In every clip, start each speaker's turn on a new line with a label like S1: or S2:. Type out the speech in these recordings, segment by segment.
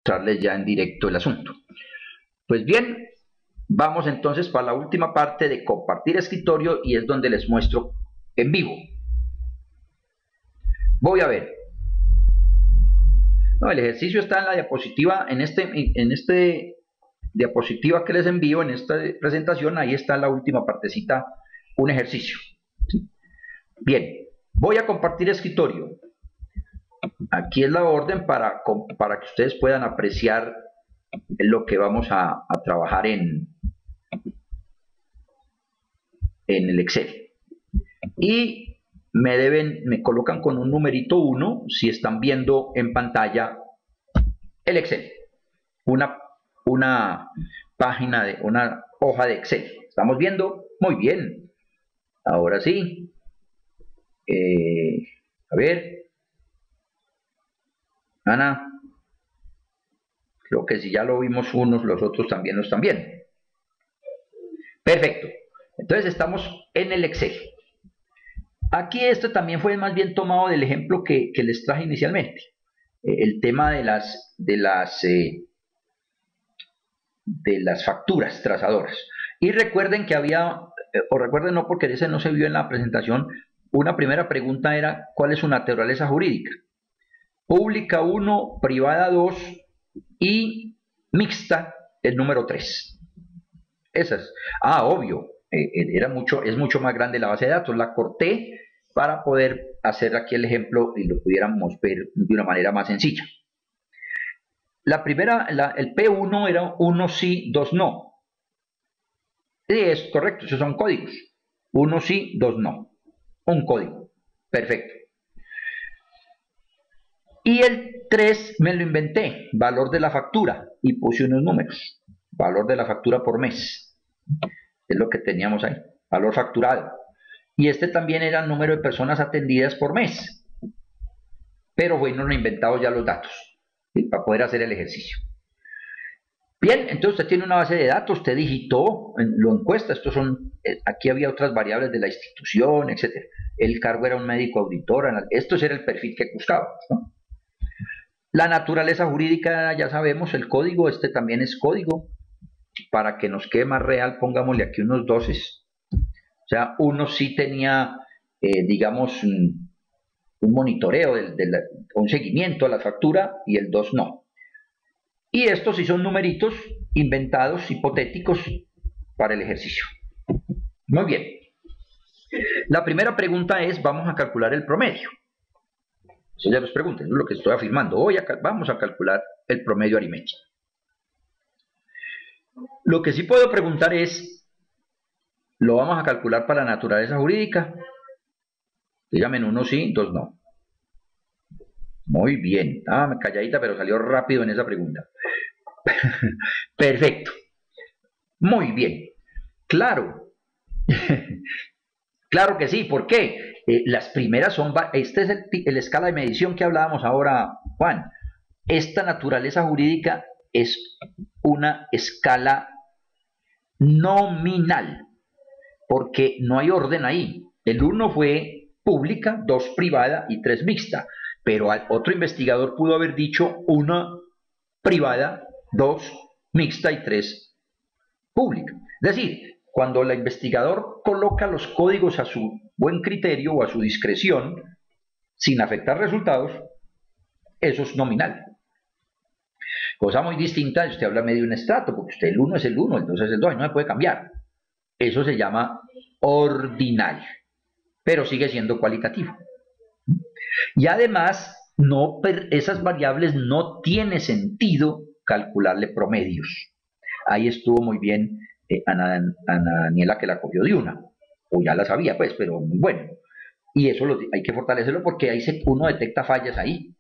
S1: mostrarles ya en directo el asunto. Pues bien, vamos entonces para la última parte de compartir escritorio y es donde les muestro en vivo. Voy a ver. No, el ejercicio está en la diapositiva, en este diapositiva que les envío, en esta presentación, ahí está la última partecita, un ejercicio. Bien, voy a compartir escritorio. Aquí es la orden para que ustedes puedan apreciar lo que vamos a trabajar en el Excel. Y me colocan con un numerito 1 si están viendo en pantalla el Excel. Una página de una hoja de Excel. ¿Estamos viendo? Muy bien. Ahora sí. A ver. Ana. Creo que si ya lo vimos unos, los otros también lo están viendo. Perfecto. Entonces estamos en el Excel. Aquí esto también fue más bien tomado del ejemplo que les traje inicialmente. El tema de las facturas trazadoras. Y recuerden que había, o recuerden no porque ese no se vio en la presentación, una primera pregunta era ¿cuál es su naturaleza jurídica? Pública 1, privada 2 y mixta el número 3. Esas. Obvio, es mucho más grande la base de datos. La corté para poder hacer aquí el ejemplo y lo pudiéramos ver de una manera más sencilla. La primera, el P1 era 1 sí, 2 no. Sí, es correcto, esos son códigos. 1 sí, 2 no. Un código. Perfecto. Y el 3 me lo inventé, valor de la factura, y puse unos números. Valor de la factura por mes. Es lo que teníamos ahí. Valor facturado. Y este también era el número de personas atendidas por mes. Pero bueno, inventado ya los datos, ¿sí? Para poder hacer el ejercicio. Bien, entonces usted tiene una base de datos, usted digitó, lo encuesta, aquí había otras variables de la institución, etc. El cargo era un médico auditor, esto era el perfil que buscábamos, ¿no? La naturaleza jurídica, ya sabemos, el código, este también es código. Para que nos quede más real, pongámosle aquí unos 12. O sea, uno sí tenía, digamos, un monitoreo, un seguimiento a la factura y el 2 no. Y estos sí son numeritos inventados, hipotéticos, para el ejercicio. Muy bien. La primera pregunta es, vamos a calcular el promedio. Eso ya nos preguntan, es lo que estoy afirmando. Vamos a calcular el promedio aritmético. Lo que sí puedo preguntar es, ¿lo vamos a calcular para la naturaleza jurídica? Díganme 1 sí, 2 no. Muy bien. Calladita, pero salió rápido en esa pregunta. Perfecto. Muy bien. Claro. Claro que sí. ¿Por qué? Las primeras son... Este es el escala de medición que hablábamos ahora, Juan. Esta naturaleza jurídica es una escala nominal, porque no hay orden ahí. El 1 fue pública, 2 privada y 3 mixta, pero otro investigador pudo haber dicho 1 privada, 2 mixta y 3 pública. Es decir, cuando el investigador coloca los códigos a su buen criterio o a su discreción, sin afectar resultados, eso es nominal. Cosa muy distinta si usted habla medio de un estrato, porque usted el 1 es el 1, el 2 es el 2, no se puede cambiar. Eso se llama ordinal, pero sigue siendo cualitativo. Y además, esas variables no tiene sentido calcularle promedios. Ahí estuvo muy bien Ana Daniela, que la cogió de una, o ya la sabía pues, pero muy bueno. Y eso hay que fortalecerlo porque ahí uno detecta fallas ahí.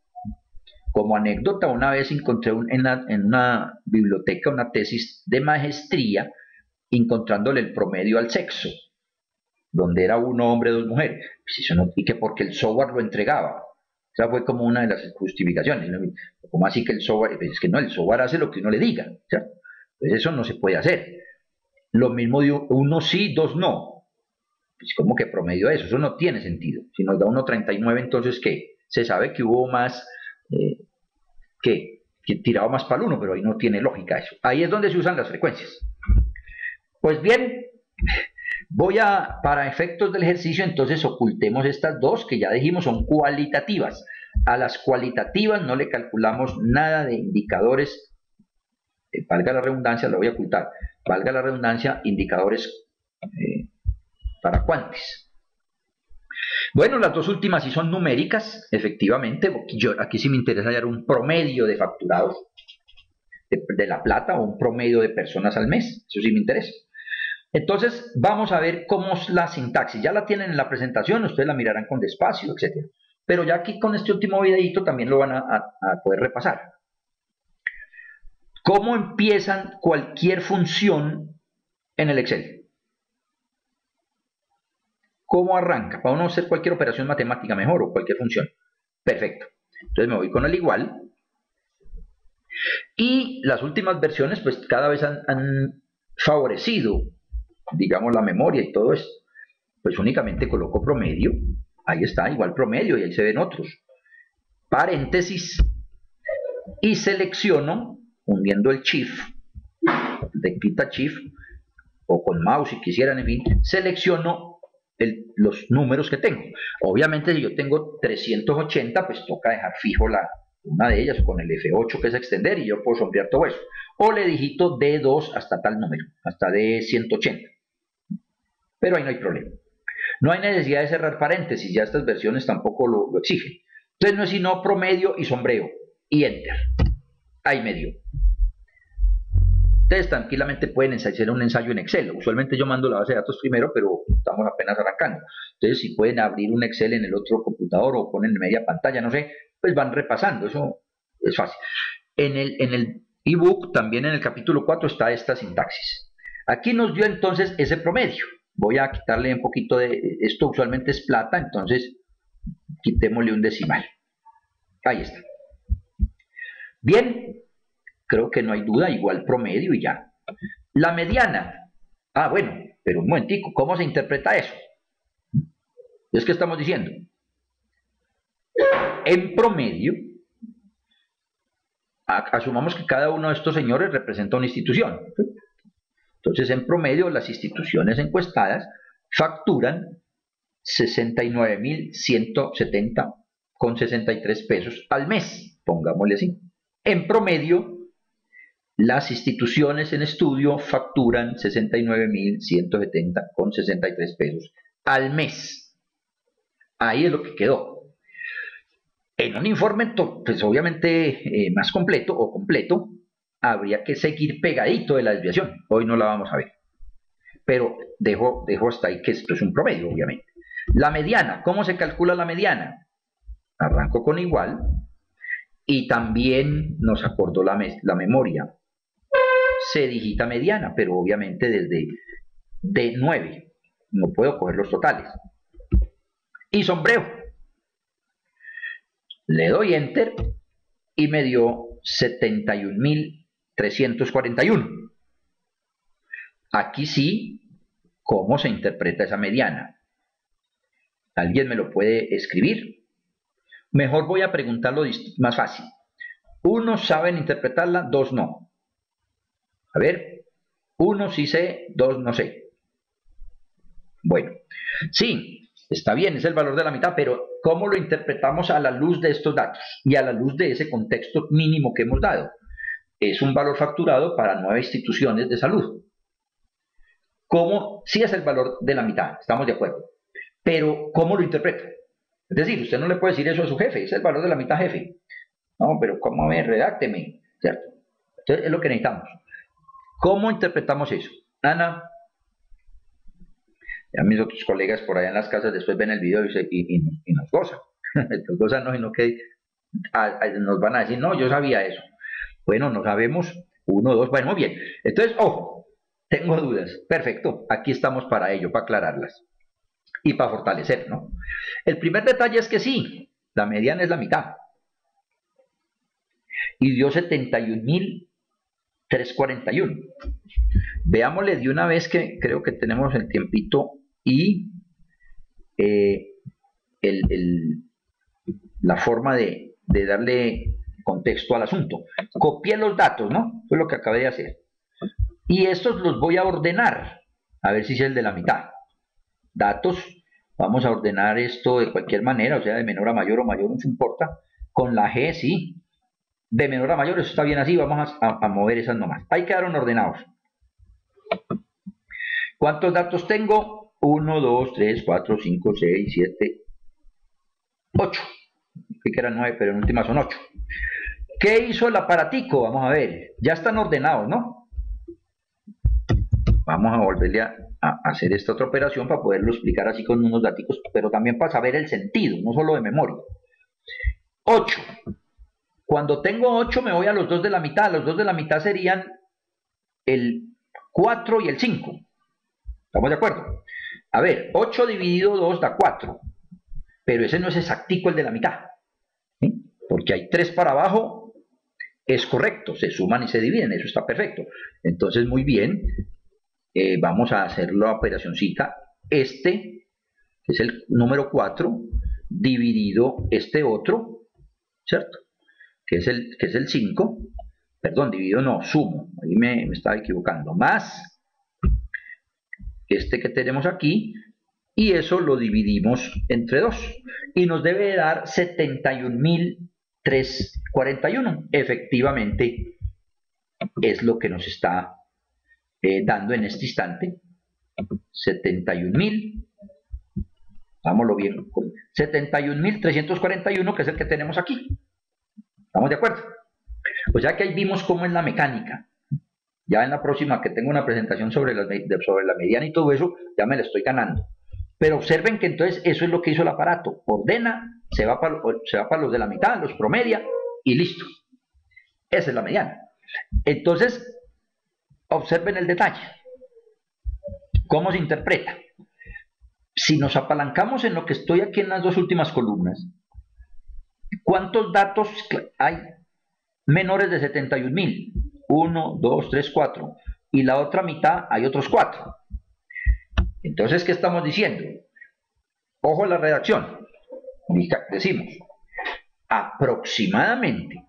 S1: Como anécdota, una vez encontré en una biblioteca una tesis de maestría encontrándole el promedio al sexo, donde era 1 hombre, 2 mujeres, y que porque el software lo entregaba. Esa fue como una de las justificaciones. ¿Cómo así que el software? Es que no, el software hace lo que uno le diga. Pues eso no se puede hacer. Lo mismo de 1 sí, 2 no. Pues ¿cómo que promedio eso? Eso no tiene sentido. Si nos da 1,39, entonces ¿qué? Se sabe que hubo más que tirado más para el 1, pero ahí no tiene lógica eso. Ahí es donde se usan las frecuencias. Pues bien, para efectos del ejercicio, entonces ocultemos estas dos que ya dijimos son cualitativas. A las cualitativas no le calculamos nada de indicadores, valga la redundancia, lo voy a ocultar, valga la redundancia, indicadores para cuantis. Bueno, las dos últimas sí son numéricas, efectivamente. Aquí sí me interesa hallar un promedio de facturados de la plata o un promedio de personas al mes. Eso sí me interesa. Entonces, vamos a ver cómo es la sintaxis. Ya la tienen en la presentación, ustedes la mirarán con despacio, etc. Pero ya aquí con este último videito también lo van a poder repasar. ¿Cómo empiezan cualquier función en el Excel? ¿Cómo arranca? Para uno hacer cualquier operación matemática mejor o cualquier función. Perfecto. Entonces me voy con el igual. Y las últimas versiones pues cada vez han favorecido, digamos, la memoria y todo esto. Pues únicamente coloco promedio. Ahí está, igual promedio y ahí se ven otros. Paréntesis. Y selecciono, hundiendo el shift, de quita shift, o con mouse si quisieran, en fin, selecciono los números que tengo. Obviamente si yo tengo 380, pues toca dejar fijo una de ellas con el F8 que es extender y yo puedo sombrear todo eso. O le digito D2 hasta tal número, hasta D180. Pero ahí no hay problema. No hay necesidad de cerrar paréntesis, ya estas versiones tampoco lo exigen. Entonces no es sino promedio y sombreo y enter. Ahí me dio. Ustedes tranquilamente pueden hacer un ensayo en Excel. Usualmente yo mando la base de datos primero, pero estamos apenas arrancando. Entonces, si pueden abrir un Excel en el otro computador o ponen en media pantalla, no sé, pues van repasando. Eso es fácil. En el ebook, también en el capítulo 4, está esta sintaxis. Aquí nos dio entonces ese promedio. Voy a quitarle un poquito de... Esto usualmente es plata, entonces quitémosle un decimal. Ahí está. Bien. Creo que no hay duda, igual promedio y ya. La mediana. Ah, bueno, pero un momentico, ¿cómo se interpreta eso? Es que estamos diciendo. En promedio, asumamos que cada uno de estos señores representa una institución. Entonces, en promedio, las instituciones encuestadas facturan 69.170,63 pesos al mes, pongámosle así. En promedio, las instituciones en estudio facturan 69.170,63 pesos al mes. Ahí es lo que quedó. En un informe, pues obviamente más completo o completo, habría que seguir pegadito de la desviación. Hoy no la vamos a ver. Pero dejo hasta ahí que esto es un promedio, obviamente. La mediana, ¿cómo se calcula la mediana? Arranco con igual y también nos acordó la memoria. Se digita mediana, pero obviamente desde D9. No puedo coger los totales. Y sombreo. Le doy enter y me dio 71.341. Aquí sí, ¿cómo se interpreta esa mediana? ¿Alguien me lo puede escribir? Mejor voy a preguntarlo más fácil. Unos saben interpretarla, dos no. A ver, uno sí sé, dos no sé. Bueno, sí, está bien, es el valor de la mitad, pero ¿cómo lo interpretamos a la luz de estos datos y a la luz de ese contexto mínimo que hemos dado? Es un valor facturado para 9 instituciones de salud. ¿Cómo? Sí es el valor de la mitad, estamos de acuerdo. Pero, ¿cómo lo interpreto? Es decir, usted no le puede decir eso a su jefe, es el valor de la mitad, jefe. No, pero ¿cómo? Redácteme, ¿cierto? Entonces, es lo que necesitamos. ¿Cómo interpretamos eso? Ana, ya mis otros colegas por allá en las casas después ven el video y nos gozan. Nos gozan, no, sino que nos van a decir, no, yo sabía eso. Bueno, no sabemos, 1, 2, bueno, muy bien. Entonces, ojo, tengo dudas. Perfecto, aquí estamos para ello, para aclararlas. Y para fortalecer, ¿no? El primer detalle es que sí, la mediana es la mitad. Y dio 71.341. Veámosle de una vez que creo que tenemos el tiempito y la forma de darle contexto al asunto. Copié los datos, ¿no? Fue lo que acabé de hacer. Y estos los voy a ordenar, a ver si es el de la mitad. Datos, vamos a ordenar esto de cualquier manera, o sea, de menor a mayor o mayor, no se importa. Con la G, sí. De menor a mayor, eso está bien así, vamos a mover esas nomás. Ahí quedaron ordenados. ¿Cuántos datos tengo? 1, 2, 3, 4, 5, 6, 7, 8. Creí que eran 9, pero en última son 8. ¿Qué hizo el aparatico? Vamos a ver. Ya están ordenados, ¿no? Vamos a volverle a hacer esta otra operación para poderlo explicar así con unos datos, pero también para saber el sentido, no solo de memoria. 8. Cuando tengo 8 me voy a los dos de la mitad. Los dos de la mitad serían el 4 y el 5. ¿Estamos de acuerdo? A ver, 8 dividido 2 da 4. Pero ese no es exactico el de la mitad. ¿Sí? Porque hay 3 para abajo, es correcto, se suman y se dividen, eso está perfecto. Entonces, muy bien, vamos a hacer la operacioncita. Este, que es el número 4, dividido este otro, ¿cierto? Que es el 5, perdón, dividido no, sumo, ahí me estaba equivocando, más este que tenemos aquí, y eso lo dividimos entre 2, y nos debe dar 71.341. Efectivamente, es lo que nos está dando en este instante, 71.000, dámoslo bien, 71.341, que es el que tenemos aquí. ¿Estamos de acuerdo? Pues ya que ahí vimos cómo es la mecánica. Ya en la próxima que tengo una presentación sobre la mediana y todo eso, ya me la estoy ganando. Pero observen que entonces eso es lo que hizo el aparato. Ordena, se va para los de la mitad, los promedia y listo. Esa es la mediana. Entonces, observen el detalle. ¿Cómo se interpreta? Si nos apalancamos en lo que estoy aquí en las dos últimas columnas, ¿cuántos datos hay menores de 71.000? 1, 2, 3, 4. Y la otra mitad hay otros 4. Entonces, ¿qué estamos diciendo? Ojo a la redacción. Decimos, aproximadamente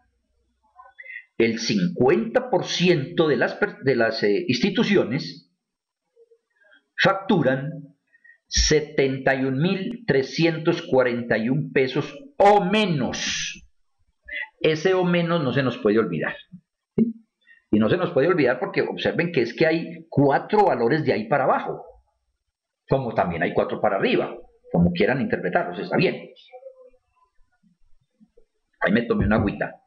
S1: el 50% de las instituciones facturan 71.341 pesos o menos. Ese o menos no se nos puede olvidar. ¿Sí? Y no se nos puede olvidar porque observen que es que hay 4 valores de ahí para abajo, como también hay 4 para arriba, como quieran interpretarlos, está bien. Ahí me tomé una agüita.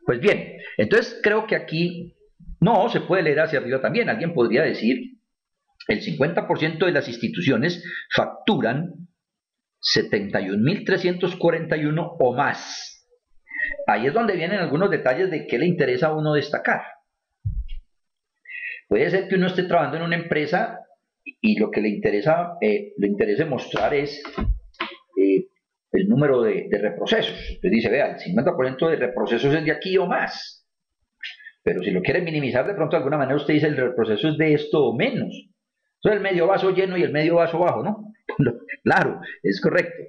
S1: Pues bien, entonces creo que aquí no se puede leer hacia arriba también. Alguien podría decir, el 50% de las instituciones facturan 71.341 o más. Ahí es donde vienen algunos detalles de qué le interesa a uno destacar. Puede ser que uno esté trabajando en una empresa y lo que le interesa mostrar es el número de reprocesos. Entonces dice, vea, el 50% de reprocesos es de aquí o más. Pero si lo quiere minimizar de pronto de alguna manera, usted dice el reproceso es de esto o menos. Entonces el medio vaso lleno y el medio vaso bajo, ¿no? Claro, es correcto.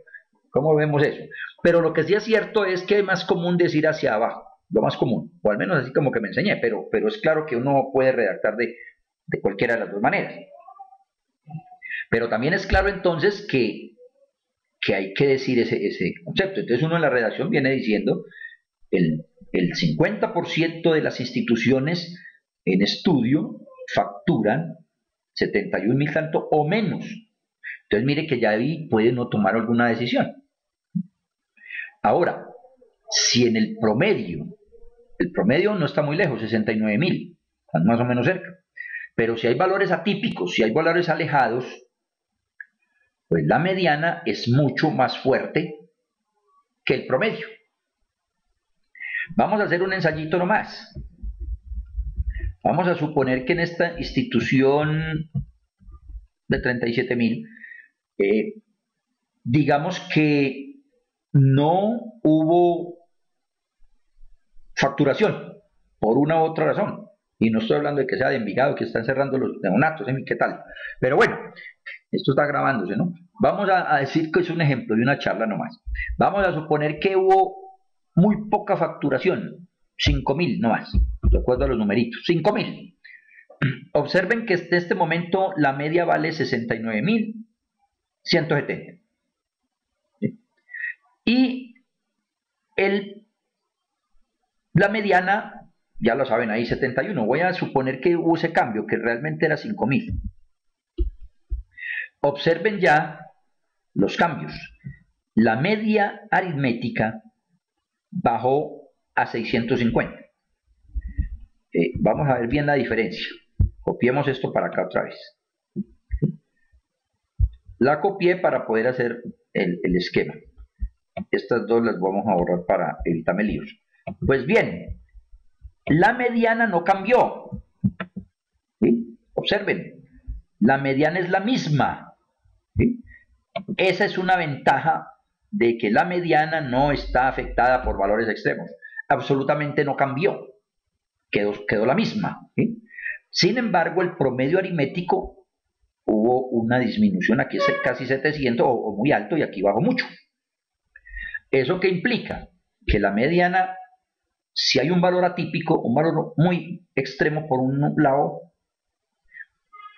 S1: ¿Cómo vemos eso? Pero lo que sí es cierto es que es más común decir hacia abajo, lo más común, o al menos así como que me enseñé, pero es claro que uno puede redactar de cualquiera de las dos maneras. Pero también es claro entonces que hay que decir ese concepto. Entonces uno en la redacción viene diciendo el 50% de las instituciones en estudio facturan 71.000 tanto o menos. Entonces mire que ya ahí puede no tomar alguna decisión. Ahora, si en el promedio no está muy lejos, 69.000, están más o menos cerca, pero si hay valores atípicos, si hay valores alejados, pues la mediana es mucho más fuerte que el promedio. Vamos a hacer un ensayito nomás. Vamos a suponer que en esta institución de 37.000, digamos que no hubo facturación por una u otra razón. Y no estoy hablando de que sea de Envigado, que están cerrando los neonatos, ¿qué tal? Pero bueno, esto está grabándose, ¿no? Vamos a decir que es un ejemplo de una charla nomás. Vamos a suponer que hubo muy poca facturación, 5.000 no más, de acuerdo a los numeritos, 5.000. Observen que en este momento la media vale 69.170. Y la mediana, ya lo saben ahí, 71. Voy a suponer que hubo ese cambio, que realmente era 5.000. Observen ya los cambios. La media aritmética bajó a 650. Vamos a ver bien la diferencia. Copiemos esto para acá otra vez. La copié para poder hacer el esquema. Estas dos las vamos a borrar para evitarme líos. Pues bien, la mediana no cambió. ¿Sí? Observen, la mediana es la misma. ¿Sí? Esa es una ventaja de que la mediana no está afectada por valores extremos. Absolutamente no cambió. Quedó la misma. ¿Sí? Sin embargo, el promedio aritmético hubo una disminución. Aquí es casi 700 o muy alto y aquí bajó mucho. ¿Eso qué implica? Que la mediana, si hay un valor atípico, un valor muy extremo por un lado,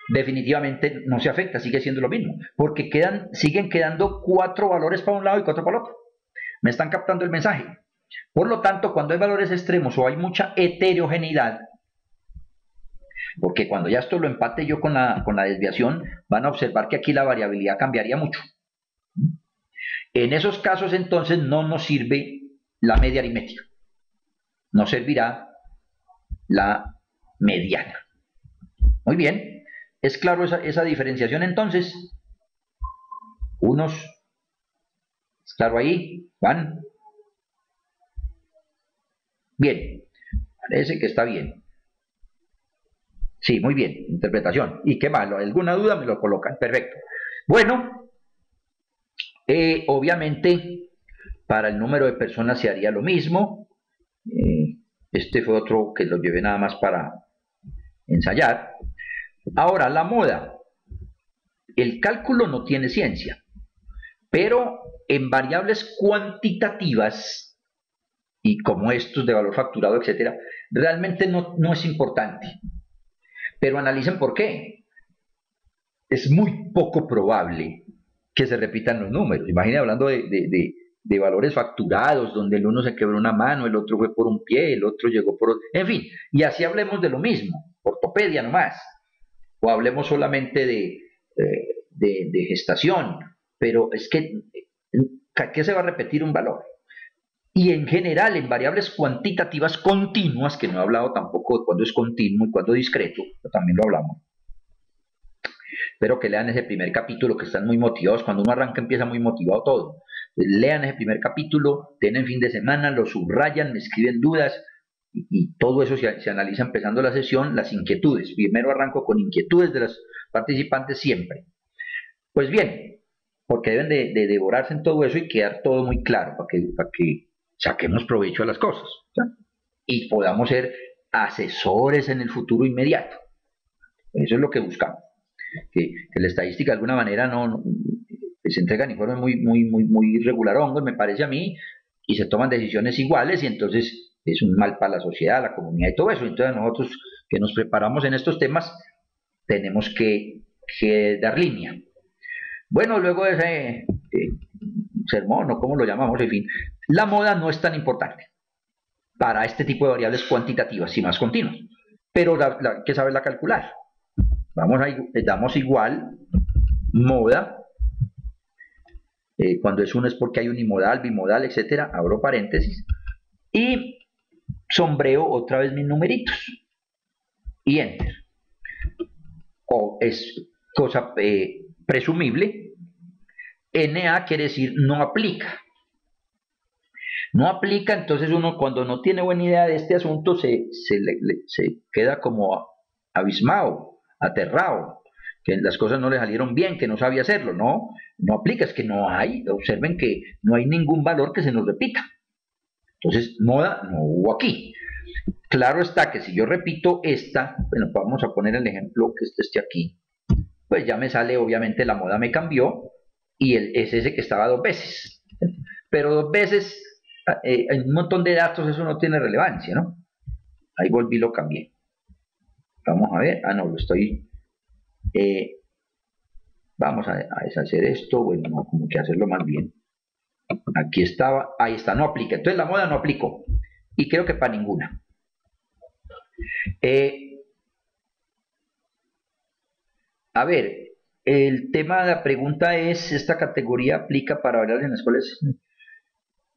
S1: definitivamente no se afecta, sigue siendo lo mismo, porque siguen quedando 4 valores para un lado y 4 para el otro. ¿Me están captando el mensaje? Por lo tanto, cuando hay valores extremos o hay mucha heterogeneidad, porque cuando ya esto lo empate yo con la desviación, van a observar que aquí la variabilidad cambiaría mucho. En esos casos, entonces, no nos sirve la media aritmética. Nos servirá la mediana. Muy bien. ¿Es claro esa diferenciación entonces? ¿Es claro ahí? ¿Van? Bien. Parece que está bien. Sí, muy bien. Interpretación. ¿Y qué malo? ¿Alguna duda? Me lo colocan. Perfecto. Bueno, obviamente, para el número de personas se haría lo mismo. Este fue otro que lo llevé nada más para ensayar. Ahora, la moda. El cálculo no tiene ciencia, pero en variables cuantitativas, y como estos de valor facturado, etcétera, realmente no es importante. Pero analicen por qué. Es muy poco probable que se repitan los números. Imaginen hablando de valores facturados, donde el uno se quebró una mano, el otro fue por un pie, el otro llegó por otro. En fin, y así hablemos de lo mismo, ortopedia nomás. O hablemos solamente de gestación. Pero es que, ¿qué se va a repetir un valor? Y en general, en variables cuantitativas continuas, que no he hablado tampoco de cuándo es continuo y cuándo discreto, pero también lo hablamos. Espero que lean ese primer capítulo, que están muy motivados. Cuando uno arranca empieza muy motivado todo. Lean ese primer capítulo, tienen fin de semana, lo subrayan, me escriben dudas y todo eso se analiza empezando la sesión, las inquietudes. Primero arranco con inquietudes de los participantes siempre. Pues bien, porque deben de devorarse en todo eso y quedar todo muy claro para que saquemos provecho a las cosas, ¿sí? Y podamos ser asesores en el futuro inmediato. Eso es lo que buscamos. Que la estadística de alguna manera no se entregan informes muy regularongos, me parece a mí, y se toman decisiones iguales y entonces es un mal para la sociedad, la comunidad y todo eso. Entonces nosotros que nos preparamos en estos temas tenemos que dar línea. Bueno, luego de ese sermón o como lo llamamos, en fin, la moda no es tan importante para este tipo de variables cuantitativas y más continuas, pero hay que saberla calcular. Damos igual moda, cuando es uno es porque hay unimodal, bimodal, etcétera, abro paréntesis, y sombreo otra vez mis numeritos, y enter. O es cosa presumible, NA quiere decir no aplica. No aplica, entonces uno cuando no tiene buena idea de este asunto se queda como abismado, aterrado, que las cosas no le salieron bien, que no sabía hacerlo. No aplica, es que no hay, observen que no hay ningún valor que se nos repita. Entonces, moda no hubo aquí. Claro está que si yo repito esta, bueno, vamos a poner el ejemplo que este esté aquí, pues ya me sale, obviamente la moda me cambió y es ese que estaba 2 veces. Pero 2 veces en un montón de datos eso no tiene relevancia, ¿no? Ahí volví y lo cambié. Vamos a ver, no, lo estoy... vamos a deshacer esto, bueno, no, como que hacerlo más bien. Aquí estaba, ahí está, no aplica. Entonces la moda no aplicó. Y creo que para ninguna. A ver, el tema de la pregunta es, ¿esta categoría aplica para variables en las cuales?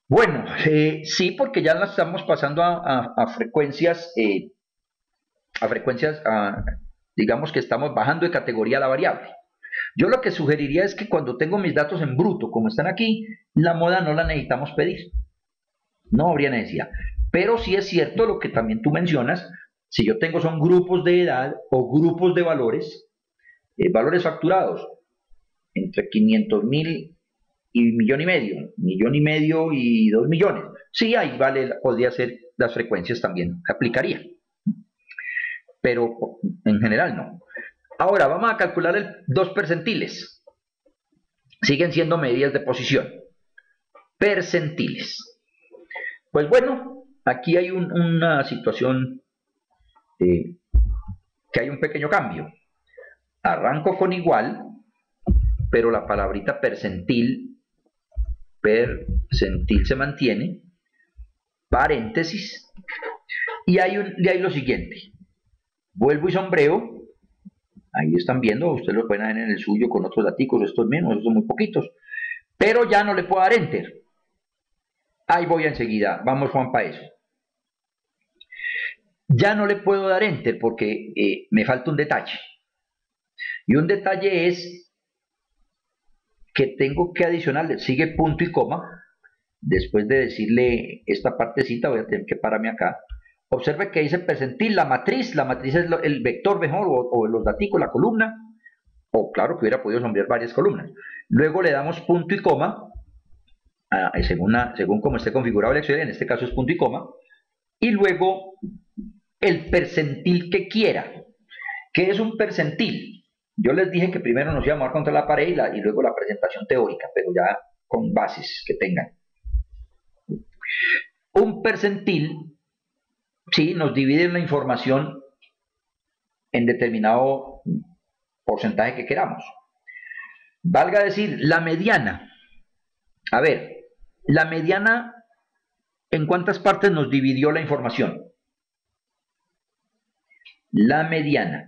S1: Bueno, sí, porque ya la estamos pasando a frecuencias, digamos que estamos bajando de categoría la variable. Yo lo que sugeriría es que cuando tengo mis datos en bruto, como están aquí, la moda no la necesitamos pedir. No habría necesidad. Pero sí es cierto lo que también tú mencionas, si yo tengo son grupos de edad o grupos de valores, valores facturados entre 500.000 y millón y medio y 2 millones. Sí, ahí vale, podría ser las frecuencias también, aplicaría. Pero en general no. Ahora vamos a calcular 2 percentiles. Siguen siendo medidas de posición. Percentiles. Pues bueno, aquí hay una situación que hay un pequeño cambio. Arranco con igual, pero la palabrita percentil se mantiene, paréntesis, y hay lo siguiente. Vuelvo y sombreo, ahí están viendo, ustedes lo pueden ver en el suyo con otros datos, estos menos, estos son muy poquitos, pero ya no le puedo dar enter. Ahí voy enseguida, vamos Juan para eso. Ya no le puedo dar enter porque me falta un detalle. Y un detalle es que tengo que adicionarle, sigue punto y coma. Después de decirle esta partecita, voy a tener que pararme acá. Observe que dice percentil, la matriz es el vector mejor, o los datos, la columna, o claro que hubiera podido sombrear varias columnas. Luego le damos punto y coma, según como esté configurado el Excel, en este caso es punto y coma, y luego el percentil que quiera. ¿Qué es un percentil? Yo les dije que primero nos íbamos a dar contra la pared y luego la presentación teórica, pero ya con bases que tengan. Un percentil, sí, nos divide la información en determinado porcentaje que queramos. Valga decir, la mediana. A ver, la mediana, ¿en cuántas partes nos dividió la información? La mediana.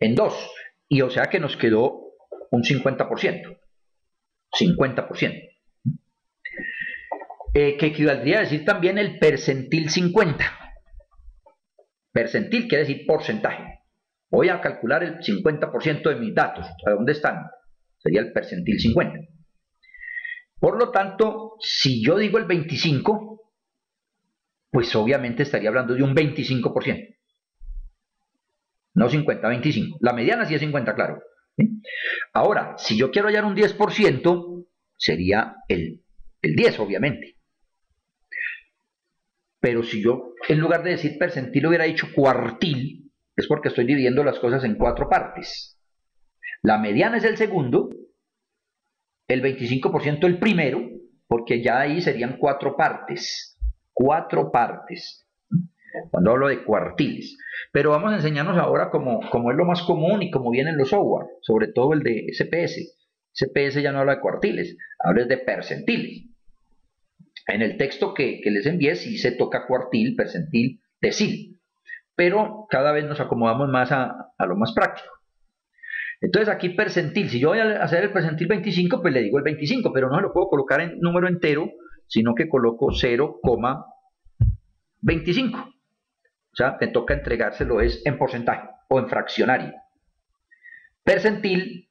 S1: En 2. Y o sea que nos quedó un 50%. 50%. Que equivaldría a decir también el percentil 50. Percentil quiere decir porcentaje. Voy a calcular el 50% de mis datos. ¿A dónde están? Sería el percentil 50. Por lo tanto, si yo digo el 25, pues obviamente estaría hablando de un 25%. No 50, 25. La mediana sí es 50, claro. ¿Sí? Ahora, si yo quiero hallar un 10%, sería el 10, obviamente. Pero si yo, en lugar de decir percentil, hubiera dicho cuartil, es porque estoy dividiendo las cosas en 4 partes. La mediana es el segundo, el 25% el primero, porque ya ahí serían 4 partes. 4 partes. Cuando hablo de cuartiles. Pero vamos a enseñarnos ahora cómo es lo más común y cómo vienen los software, sobre todo el de SPS. SPS ya no habla de cuartiles, habla de percentiles. En el texto que les envié sí se toca cuartil, percentil, decil, pero cada vez nos acomodamos más a lo más práctico. Entonces aquí percentil, si yo voy a hacer el percentil 25, pues le digo el 25, pero no se lo puedo colocar en número entero, sino que coloco 0,25. O sea, me toca entregárselo es en porcentaje o en fraccionario. Percentil,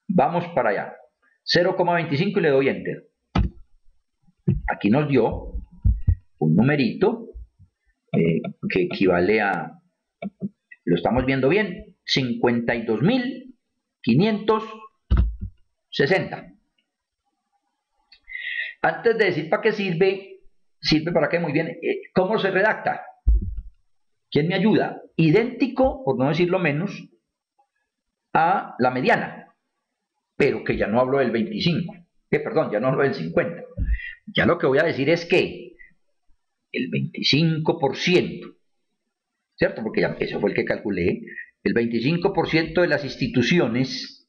S1: vamos para allá. 0,25 y le doy enter. Aquí nos dio un numerito que equivale a, lo estamos viendo bien, 52.560. Antes de decir para qué sirve para qué muy bien, ¿cómo se redacta? ¿Quién me ayuda? Idéntico, por no decirlo menos, a la mediana, pero que ya no hablo del 25, perdón, ya no hablo del 50. Ya lo que voy a decir es que el 25%, ¿cierto? Porque ya eso fue el que calculé, el 25% de las instituciones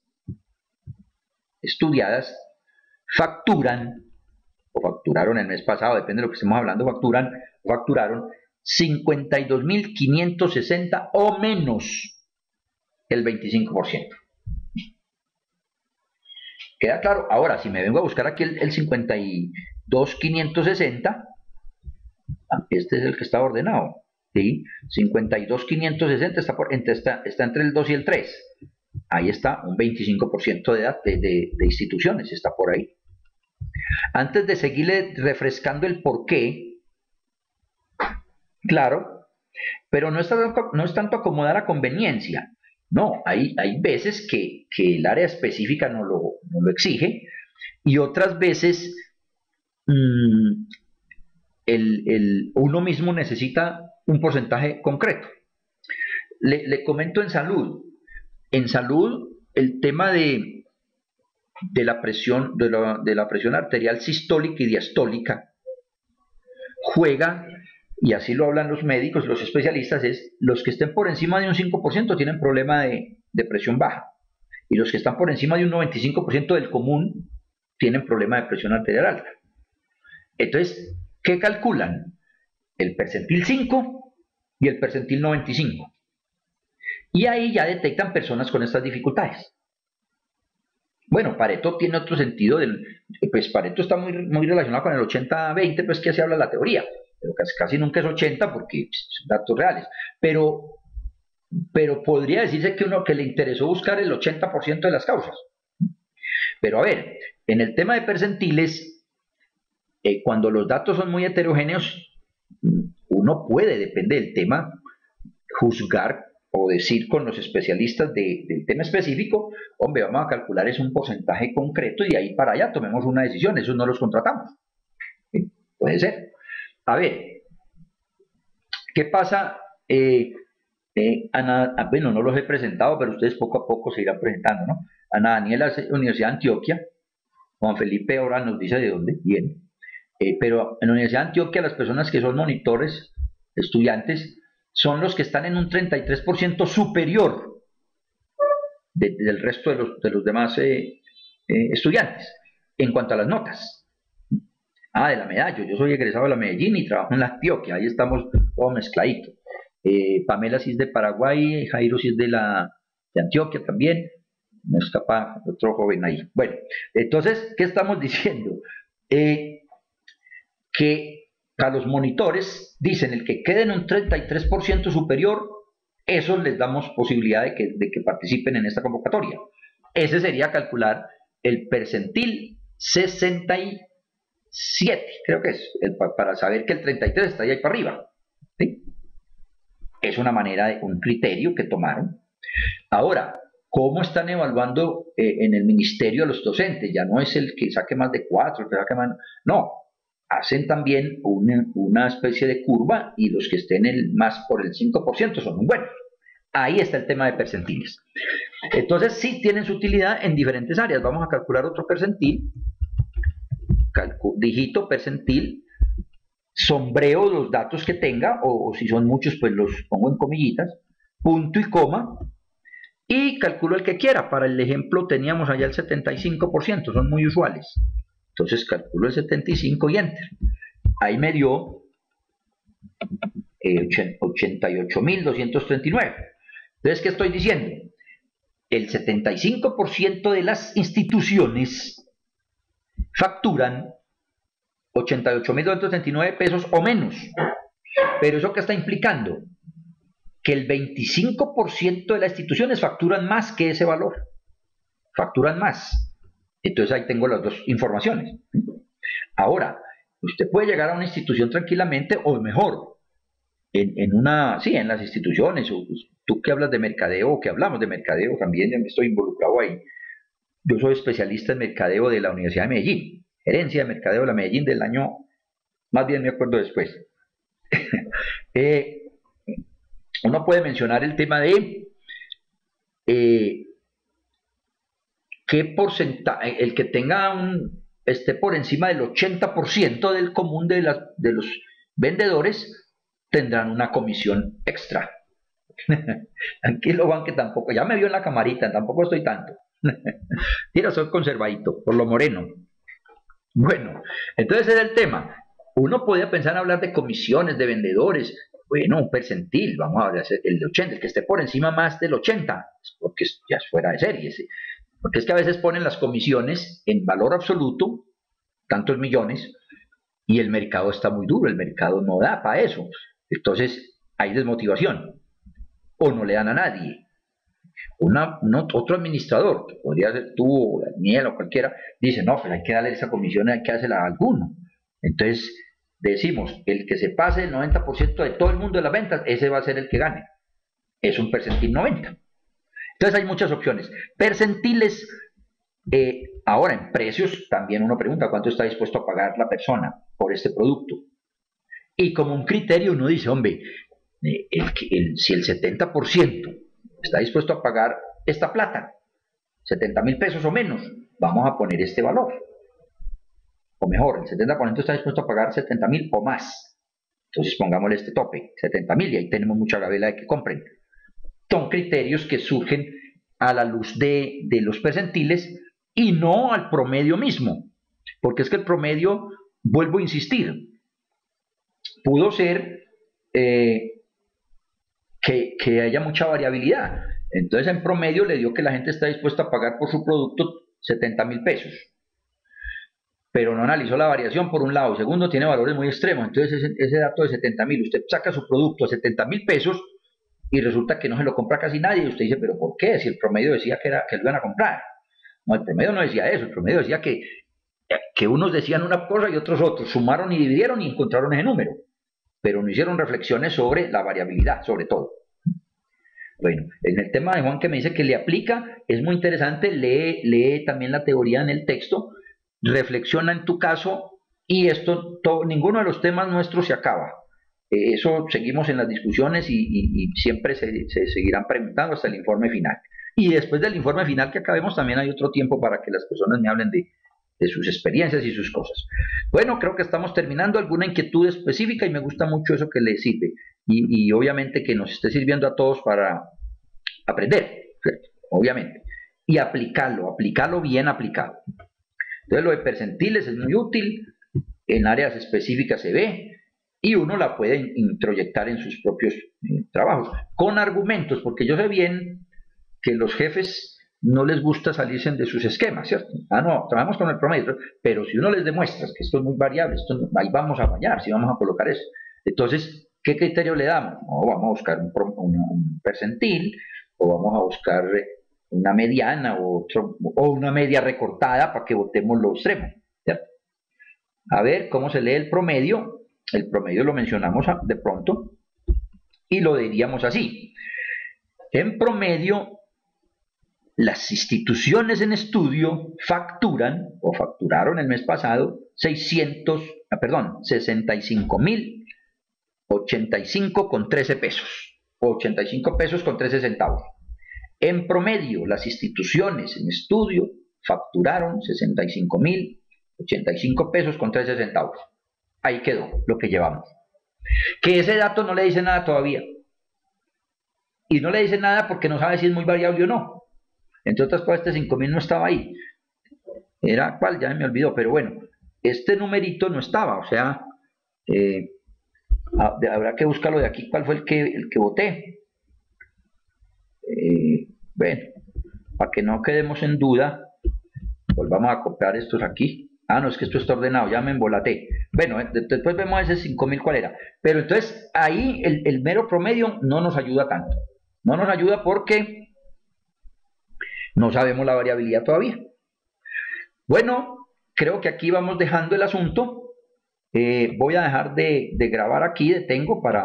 S1: estudiadas facturan, o facturaron el mes pasado, depende de lo que estemos hablando, facturaron 52.560 o menos el 25%. ¿Queda claro? Ahora, si me vengo a buscar aquí el 52.560, este es el que está ordenado, ¿sí? 52.560 está entre el 2 y el 3. Ahí está un 25% de instituciones, está por ahí. Antes de seguirle refrescando el por qué, claro, pero no es tanto acomodar a conveniencia. No, hay veces que el área específica no lo exige y otras veces uno mismo necesita un porcentaje concreto. Le comento en salud. En salud, el tema de la presión, de la presión arterial sistólica y diastólica juega, y así lo hablan los médicos, los especialistas, es los que estén por encima de un 5% tienen problema de presión baja, y los que están por encima de un 95% del común tienen problema de presión arterial alta. Entonces, ¿qué calculan? El percentil 5 y el percentil 95. Y ahí ya detectan personas con estas dificultades. Bueno, Pareto tiene otro sentido, pues Pareto está muy relacionado con el 80-20, pues que así habla la teoría, pero casi nunca es 80 porque son datos reales, pero podría decirse que le interesó buscar el 80% de las causas. Pero a ver, en el tema de percentiles, cuando los datos son muy heterogéneos, uno puede, depende del tema, juzgar o decir con los especialistas del tema específico, hombre, vamos a calcular es un porcentaje concreto y de ahí para allá tomemos una decisión, esos no los contratamos. ¿Sí? Puede ser. A ver, ¿qué pasa? Bueno, no los he presentado, pero ustedes poco a poco se irán presentando, ¿no? Ana Daniela, Universidad de Antioquia. Juan Felipe ahora nos dice de dónde viene. Pero en la Universidad de Antioquia las personas que son monitores, estudiantes, son los que están en un 33% superior del resto de los demás estudiantes en cuanto a las notas. De la Medallo, yo soy egresado de la Medellín y trabajo en la Antioquia, ahí estamos todos mezcladitos. Pamela sí es de Paraguay, Jairo sí es de Antioquia también, me escapa otro joven ahí. Bueno, entonces, ¿qué estamos diciendo? Que a los monitores dicen el que queden un 33% superior, esos les damos posibilidad de que participen en esta convocatoria. Ese sería calcular el percentil 67, creo que es, para saber que el 33 está ahí para arriba. ¿Sí? Es una manera, un criterio que tomaron. Ahora, ¿cómo están evaluando en el ministerio a los docentes? Ya no es el que saque más de 4, el que saque más... No, hacen también una especie de curva y los que estén más por el 5% son muy buenos. Ahí está el tema de percentiles. Entonces sí tienen su utilidad en diferentes áreas. Vamos a calcular otro percentil. Digito percentil, sombreo los datos que tenga, o si son muchos pues los pongo en comillitas, punto y coma, y calculo el que quiera. Para el ejemplo teníamos allá el 75%, son muy usuales. Entonces calculo el 75 y enter. Ahí me dio 88.239. Entonces, ¿qué estoy diciendo? El 75% de las instituciones facturan 88.239 pesos o menos. Pero ¿eso qué está implicando? Que el 25% de las instituciones facturan más que ese valor. Facturan más. Entonces ahí tengo las dos informaciones. Ahora, usted puede llegar a una institución tranquilamente, o mejor, en las instituciones, o tú que hablas de mercadeo, o que hablamos de mercadeo, también ya me estoy involucrado ahí. Yo soy especialista en mercadeo de la Universidad de Medellín, gerencia de mercadeo de la Medellín del año, más bien me acuerdo después. Uno puede mencionar el tema de qué porcentaje, el que tenga esté por encima del 80% del común de los vendedores, tendrán una comisión extra. Tranquilo, Juan, que tampoco, ya me vio en la camarita, tampoco estoy tanto. Mira, soy conservadito, por lo moreno. Bueno, entonces ese es el tema. Uno podría pensar en hablar de comisiones, de vendedores. Bueno, un percentil, vamos a hablar el de 80, el que esté por encima más del 80, porque ya es fuera de serie. ¿Sí? Porque es que a veces ponen las comisiones en valor absoluto, tantos millones, y el mercado está muy duro, el mercado no da para eso. Entonces hay desmotivación, o no le dan a nadie. Otro administrador, que podría ser tú o Daniel o cualquiera, dice, no, pues hay que darle esa comisión, hay que dársela a alguno. Entonces decimos, el que se pase el 90% de todo el mundo de las ventas, ese va a ser el que gane. Es un percentil 90. Entonces hay muchas opciones. Percentiles, ahora en precios, también uno pregunta cuánto está dispuesto a pagar la persona por este producto. Y como un criterio uno dice, hombre, si el 70% está dispuesto a pagar esta plata, 70,000 pesos o menos, vamos a poner este valor. O mejor, el 70% está dispuesto a pagar 70,000 o más. Entonces pongámosle este tope, 70,000, y ahí tenemos mucha gabela de que compren. Son criterios que surgen a la luz de los percentiles y no al promedio mismo. Porque es que el promedio, vuelvo a insistir, pudo ser que haya mucha variabilidad. Entonces en promedio le dio que la gente está dispuesta a pagar por su producto 70,000 pesos. Pero no analizó la variación por un lado. Segundo, tiene valores muy extremos. Entonces ese dato de 70,000, usted saca su producto a 70,000 pesos y resulta que no se lo compra casi nadie. Y usted dice, ¿pero por qué? Si el promedio decía que lo iban a comprar. No, el promedio no decía eso. El promedio decía que unos decían una cosa y otros otros. Sumaron y dividieron y encontraron ese número. Pero no hicieron reflexiones sobre la variabilidad, sobre todo. Bueno, en el tema de Juan que me dice que le aplica, es muy interesante, lee también la teoría en el texto, reflexiona en tu caso y ninguno de los temas nuestros se acaba. Eso seguimos en las discusiones y siempre se seguirán preguntando hasta el informe final. Y después del informe final que acabemos también hay otro tiempo para que las personas me hablen de sus experiencias y sus cosas. Bueno, creo que estamos terminando. ¿Alguna inquietud específica? Y me gusta mucho eso que le sirve. Y obviamente que nos esté sirviendo a todos para aprender, ¿cierto? Obviamente. Y aplicarlo bien aplicado. Entonces lo de percentiles es muy útil, en áreas específicas se ve, y uno la puede introyectar en sus propios trabajos, con argumentos, porque yo sé bien que los jefes no les gusta salirse de sus esquemas, ¿cierto? No, trabajamos con el promedio, pero si uno les demuestra que esto es muy variable, ahí vamos a fallar, si vamos a colocar eso. Entonces, ¿qué criterio le damos? No, vamos a buscar un percentil, o vamos a buscar una mediana, o una media recortada para que votemos lo extremo, ¿cierto? A ver cómo se lee el promedio lo mencionamos de pronto, y lo diríamos así. En promedio, las instituciones en estudio facturan, o facturaron el mes pasado, 65,085,13 pesos, o 85 pesos con 13 centavos. En promedio, las instituciones en estudio facturaron 65,085 pesos con 13 centavos. Ahí quedó lo que llevamos. Que ese dato no le dice nada todavía. Y no le dice nada porque no sabe si es muy variable o no. Entre otras cosas, este 5,000 no estaba ahí. ¿Era cuál? Ya me olvidó, pero bueno, este numerito no estaba, o sea, habrá que buscarlo de aquí, cuál fue el que voté. Bueno, para que no quedemos en duda, volvamos a copiar estos aquí. No, es que esto está ordenado, ya me embolaté. Bueno, después vemos ese 5,000 cuál era. Pero entonces ahí el mero promedio no nos ayuda tanto. No nos ayuda porque no sabemos la variabilidad todavía. Bueno, creo que aquí vamos dejando el asunto. Voy a dejar de grabar aquí, detengo para